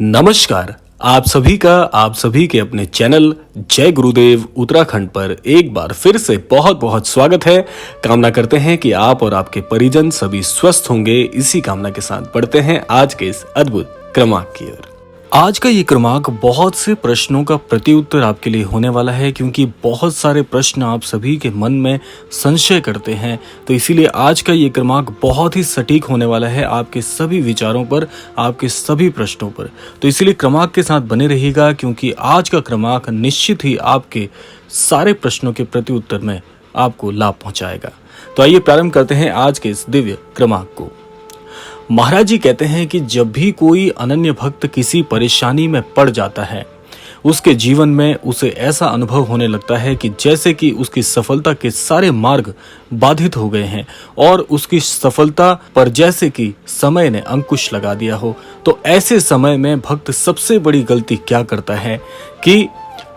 नमस्कार। आप सभी के अपने चैनल जय गुरुदेव उत्तराखंड पर एक बार फिर से बहुत बहुत स्वागत है। कामना करते हैं कि आप और आपके परिजन सभी स्वस्थ होंगे। इसी कामना के साथ बढ़ते हैं आज के इस अद्भुत क्रमांक की ओर। आज का ये क्रमांक बहुत से प्रश्नों का प्रत्युत्तर आपके लिए होने वाला है, क्योंकि बहुत सारे प्रश्न आप सभी के मन में संशय करते हैं। तो इसीलिए आज का ये क्रमांक बहुत ही सटीक होने वाला है आपके सभी विचारों पर, आपके सभी प्रश्नों पर। तो इसीलिए क्रमांक के साथ बने रहिएगा, क्योंकि आज का क्रमांक निश्चित ही आपके सारे प्रश्नों के प्रत्युत्तर में आपको लाभ पहुंचाएगा। तो आइए प्रारंभ करते हैं आज के इस दिव्य क्रमांक को। महाराज जी कहते हैं कि जब भी कोई अनन्य भक्त किसी परेशानी में पड़ जाता है, उसके जीवन में उसे ऐसा अनुभव होने लगता है कि जैसे कि उसकी सफलता के सारे मार्ग बाधित हो गए हैं और उसकी सफलता पर जैसे कि समय ने अंकुश लगा दिया हो। तो ऐसे समय में भक्त सबसे बड़ी गलती क्या करता है कि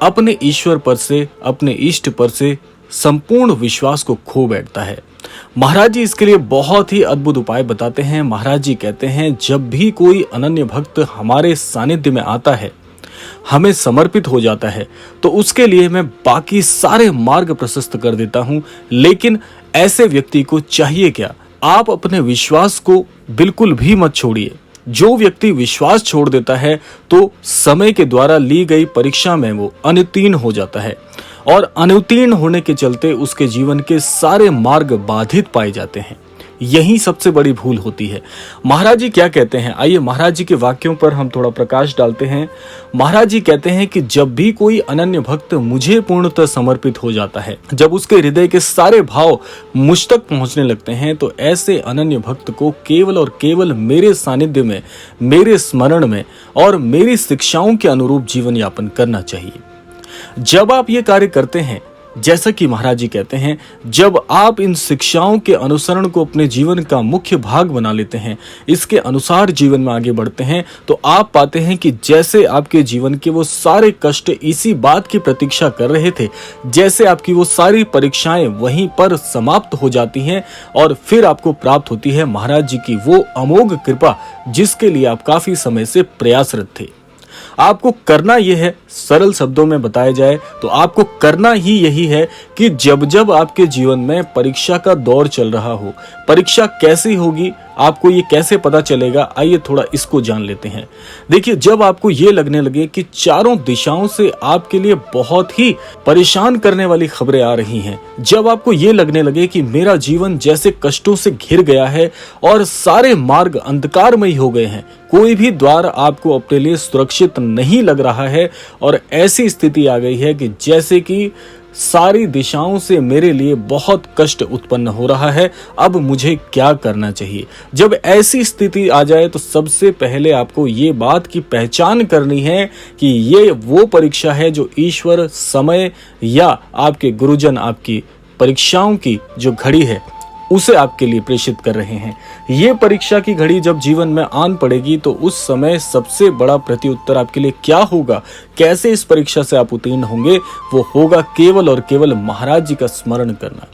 अपने ईश्वर पर से, अपने इष्ट पर से संपूर्ण विश्वास को खो बैठता है। महाराज जी इसके लिए बहुत ही अद्भुत उपाय बताते हैं। महाराज जी कहते हैं, जब भी कोई अनन्य भक्त हमारे सानिध्य में आता है, हमें समर्पित हो जाता है, तो उसके लिए मैं बाकी सारे मार्ग प्रशस्त कर देता हूं। लेकिन ऐसे व्यक्ति को चाहिए क्या? आप अपने विश्वास को बिल्कुल भी मत छोड़िए। जो व्यक्ति विश्वास छोड़ देता है तो समय के द्वारा ली गई परीक्षा में वो अनुत्तीर्ण हो जाता है, और अनुत्तीर्ण होने के चलते उसके जीवन के सारे मार्ग बाधित पाए जाते हैं। यही सबसे बड़ी भूल होती है। महाराज जी क्या कहते हैं, आइए महाराज जी के वाक्यों पर हम थोड़ा प्रकाश डालते हैं। महाराज जी कहते हैं कि जब भी कोई अनन्य भक्त मुझे पूर्णतः समर्पित हो जाता है, जब उसके हृदय के सारे भाव मुझ तक पहुंचने लगते हैं, तो ऐसे अनन्य भक्त को केवल और केवल मेरे सानिध्य में, मेरे स्मरण में और मेरी शिक्षाओं के अनुरूप जीवन यापन करना चाहिए। जब आप ये कार्य करते हैं, जैसा कि महाराज जी कहते हैं, जब आप इन शिक्षाओं के अनुसरण को अपने जीवन का मुख्य भाग बना लेते हैं, इसके अनुसार जीवन में आगे बढ़ते हैं, तो आप पाते हैं कि जैसे आपके जीवन के वो सारे कष्ट इसी बात की प्रतीक्षा कर रहे थे, जैसे आपकी वो सारी परीक्षाएं वहीं पर समाप्त हो जाती हैं और फिर आपको प्राप्त होती है महाराज जी की वो अमोघ कृपा, जिसके लिए आप काफी समय से प्रयासरत थे। आपको करना यह है, सरल शब्दों में बताया जाए तो आपको करना ही यही है कि जब जब आपके जीवन में परीक्षा का दौर चल रहा हो, परीक्षा कैसी होगी, आपको ये कैसे पता चलेगा, आइए थोड़ा इसको जान लेते हैं। देखिए, जब आपको ये लगने लगे कि चारों दिशाओं से आपके लिए बहुत ही परेशान करने वाली खबरें आ रही हैं, जब आपको ये लगने लगे कि मेरा जीवन जैसे कष्टों से घिर गया है और सारे मार्ग अंधकारमय हो गए हैं, कोई भी द्वार आपको अपने लिए सुरक्षित नहीं लग रहा है और ऐसी स्थिति आ गई है कि जैसे कि सारी दिशाओं से मेरे लिए बहुत कष्ट उत्पन्न हो रहा है, अब मुझे क्या करना चाहिए। जब ऐसी स्थिति आ जाए तो सबसे पहले आपको ये बात की पहचान करनी है कि ये वो परीक्षा है जो ईश्वर, समय या आपके गुरुजन आपकी परीक्षाओं की जो घड़ी है उसे आपके लिए प्रेषित कर रहे हैं। ये परीक्षा की घड़ी जब जीवन में आन पड़ेगी तो उस समय सबसे बड़ा प्रत्युत्तर आपके लिए क्या होगा, कैसे इस परीक्षा से आप उत्तीर्ण होंगे, वो होगा केवल और केवल महाराज जी का स्मरण करना।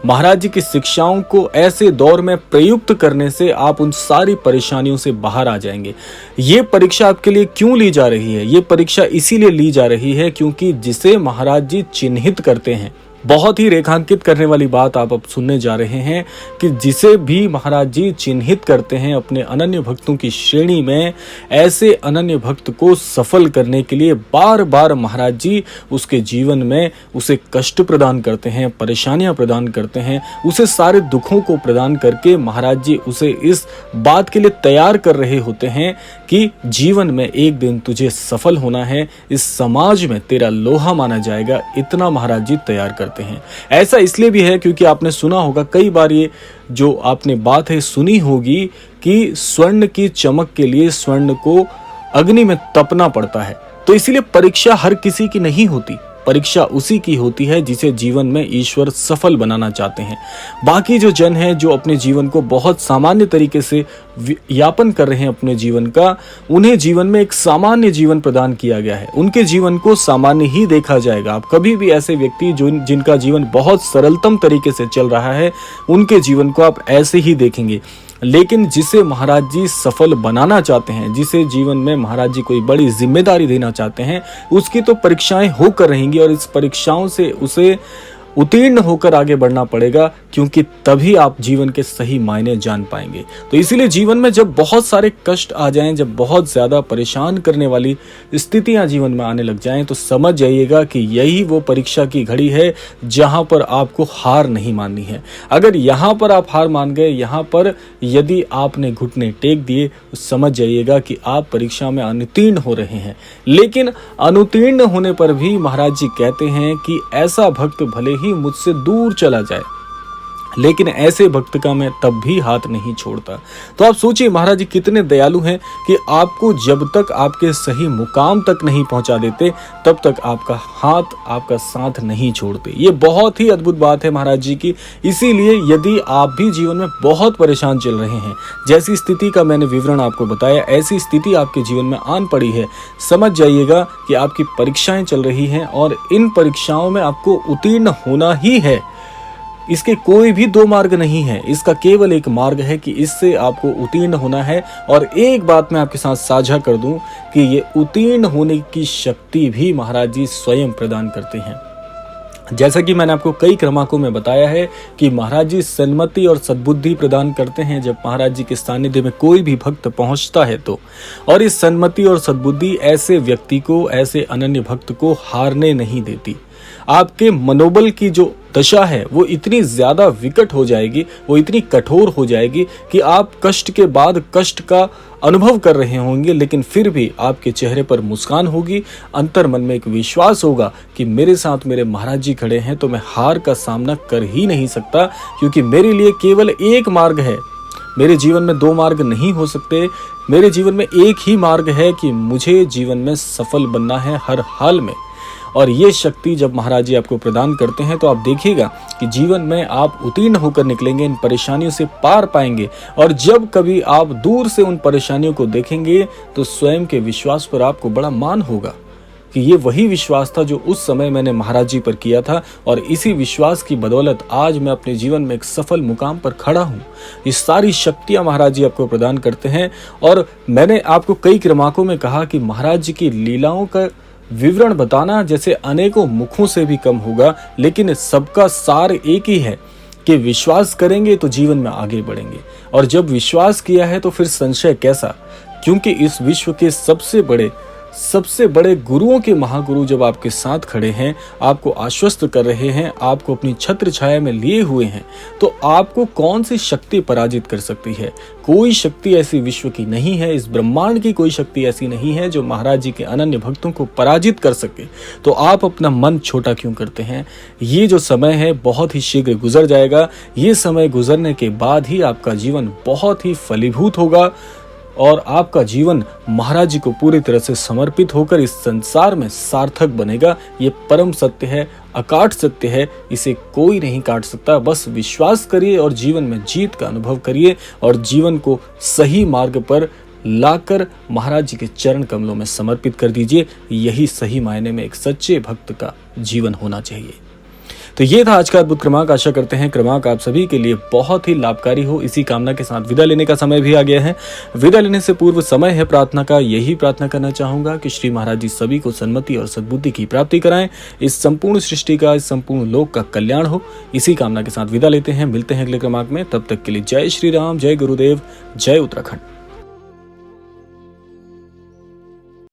महाराज जी की शिक्षाओं को ऐसे दौर में प्रयुक्त करने से आप उन सारी परेशानियों से बाहर आ जाएंगे। ये परीक्षा आपके लिए क्यों ली जा रही है? ये परीक्षा इसीलिए ली जा रही है क्योंकि जिसे महाराज जी चिन्हित करते हैं, बहुत ही रेखांकित करने वाली बात आप अब सुनने जा रहे हैं कि जिसे भी महाराज जी चिन्हित करते हैं अपने अनन्य भक्तों की श्रेणी में, ऐसे अनन्य भक्त को सफल करने के लिए बार बार महाराज जी उसके जीवन में उसे कष्ट प्रदान करते हैं, परेशानियां प्रदान करते हैं, उसे सारे दुखों को प्रदान करके महाराज जी उसे इस बात के लिए तैयार कर रहे होते हैं कि जीवन में एक दिन तुझे सफल होना है, इस समाज में तेरा लोहा माना जाएगा, इतना महाराज जी तैयार करते हैं। ऐसा इसलिए भी है क्योंकि आपने सुना होगा कई बार, ये जो आपने बात है सुनी होगी कि स्वर्ण की चमक के लिए स्वर्ण को अग्नि में तपना पड़ता है। तो इसीलिए परीक्षा हर किसी की नहीं होती, परीक्षा उसी की होती है जिसे जीवन में ईश्वर सफल बनाना चाहते हैं। बाकी जो जन हैं जो अपने जीवन को बहुत सामान्य तरीके से यापन कर रहे हैं अपने जीवन का, उन्हें जीवन में एक सामान्य जीवन प्रदान किया गया है, उनके जीवन को सामान्य ही देखा जाएगा। आप कभी भी ऐसे व्यक्ति जो जिनका जीवन बहुत सरलतम तरीके से चल रहा है, उनके जीवन को आप ऐसे ही देखेंगे। लेकिन जिसे महाराज जी सफल बनाना चाहते हैं, जिसे जीवन में महाराज जी कोई बड़ी जिम्मेदारी देना चाहते हैं, उसकी तो परीक्षाएं होकर रहेंगी और इस परीक्षाओं से उसे उत्तीर्ण होकर आगे बढ़ना पड़ेगा, क्योंकि तभी आप जीवन के सही मायने जान पाएंगे। तो इसीलिए जीवन में जब बहुत सारे कष्ट आ जाएं, जब बहुत ज्यादा परेशान करने वाली स्थितियां जीवन में आने लग जाएं, तो समझ जाइएगा कि यही वो परीक्षा की घड़ी है जहां पर आपको हार नहीं माननी है। अगर यहां पर आप हार मान गए, यहां पर यदि आपने घुटने टेक दिए, तो समझ जाइएगा कि आप परीक्षा में अनुत्तीर्ण हो रहे हैं। लेकिन अनुत्तीर्ण होने पर भी महाराज जी कहते हैं कि ऐसा भक्त भले ही मुझसे दूर चला जाए, लेकिन ऐसे भक्त का मैं तब भी हाथ नहीं छोड़ता। तो आप सोचिए महाराज जी कितने दयालु हैं कि आपको जब तक आपके सही मुकाम तक नहीं पहुंचा देते, तब तक आपका हाथ, आपका साथ नहीं छोड़ते। ये बहुत ही अद्भुत बात है महाराज जी की। इसीलिए यदि आप भी जीवन में बहुत परेशान चल रहे हैं, जैसी स्थिति का मैंने विवरण आपको बताया, ऐसी स्थिति आपके जीवन में आन पड़ी है, समझ जाइएगा कि आपकी परीक्षाएं चल रही हैं और इन परीक्षाओं में आपको उत्तीर्ण होना ही है। इसके कोई भी दो मार्ग नहीं है, इसका केवल एक मार्ग है कि इससे आपको उत्तीर्ण होना है। और एक बात मैं आपके साथ साझा कर दूं कि ये उत्तीर्ण होने की शक्ति भी महाराज जी स्वयं प्रदान करते हैं। जैसा कि मैंने आपको कई क्रमांकों में बताया है कि महाराज जी सन्मति और सद्बुद्धि प्रदान करते हैं जब महाराज जी के सानिध्य में कोई भी भक्त पहुंचता है तो। और इस सन्मति और सद्बुद्धि ऐसे व्यक्ति को, ऐसे अनन्य भक्त को हारने नहीं देती। आपके मनोबल की जो दशा है वो इतनी ज्यादा विकट हो जाएगी, वो इतनी कठोर हो जाएगी कि आप कष्ट के बाद कष्ट का अनुभव कर रहे होंगे, लेकिन फिर भी आपके चेहरे पर मुस्कान होगी, अंतर मन में एक विश्वास होगा कि मेरे साथ मेरे महाराज जी खड़े हैं तो मैं हार का सामना कर ही नहीं सकता, क्योंकि मेरे लिए केवल एक मार्ग है। मेरे जीवन में दो मार्ग नहीं हो सकते, मेरे जीवन में एक ही मार्ग है कि मुझे जीवन में सफल बनना है हर हाल में। और ये शक्ति जब महाराज जी आपको प्रदान करते हैं तो आप देखिएगा कि जीवन में आप उत्तीर्ण होकर निकलेंगे, इन परेशानियों से पार पाएंगे। और जब कभी आप दूर से उन परेशानियों को देखेंगे तो स्वयं के विश्वास पर आपको बड़ा मान होगा कि ये वही विश्वास था जो उस समय मैंने महाराज जी पर किया था, और इसी विश्वास की बदौलत आज मैं अपने जीवन में एक सफल मुकाम पर खड़ा हूँ। ये सारी शक्तियां महाराज जी आपको प्रदान करते हैं। और मैंने आपको कई क्रमांकों में कहा कि महाराज जी की लीलाओं का विवरण बताना जैसे अनेकों मुखों से भी कम होगा, लेकिन सबका सार एक ही है कि विश्वास करेंगे तो जीवन में आगे बढ़ेंगे। और जब विश्वास किया है तो फिर संशय कैसा, क्योंकि इस विश्व के सबसे बड़े गुरुओं के महागुरु जब आपके साथ खड़े हैं, आपको आश्वस्त कर रहे हैं, आपको अपनी छत्र छाया में लिए हुए हैं, तो आपको कौन सी शक्ति पराजित कर सकती है? कोई शक्ति ऐसी विश्व की नहीं है, इस ब्रह्मांड की कोई शक्ति ऐसी नहीं है जो महाराज जी के अनन्य भक्तों को पराजित कर सके। तो आप अपना मन छोटा क्यों करते हैं? ये जो समय है बहुत ही शीघ्र गुजर जाएगा। ये समय गुजरने के बाद ही आपका जीवन बहुत ही फलीभूत होगा और आपका जीवन महाराज जी को पूरी तरह से समर्पित होकर इस संसार में सार्थक बनेगा। ये परम सत्य है, अकाट सत्य है, इसे कोई नहीं काट सकता। बस विश्वास करिए और जीवन में जीत का अनुभव करिए और जीवन को सही मार्ग पर लाकर महाराज जी के चरण कमलों में समर्पित कर दीजिए। यही सही मायने में एक सच्चे भक्त का जीवन होना चाहिए। तो ये था आज का अद्भुत क्रमांक। आशा करते हैं क्रमांक आप सभी के लिए बहुत ही लाभकारी हो। इसी कामना के साथ विदा लेने का समय भी आ गया है। विदा लेने से पूर्व समय है प्रार्थना का। यही प्रार्थना करना चाहूंगा कि श्री महाराज जी सभी को सन्मति और सद्बुद्धि की प्राप्ति कराएं, इस संपूर्ण सृष्टि का, इस संपूर्ण लोक का कल्याण हो। इसी कामना के साथ विदा लेते हैं। मिलते हैं अगले क्रमांक में। तब तक के लिए जय श्री राम, जय गुरुदेव, जय उत्तराखंड।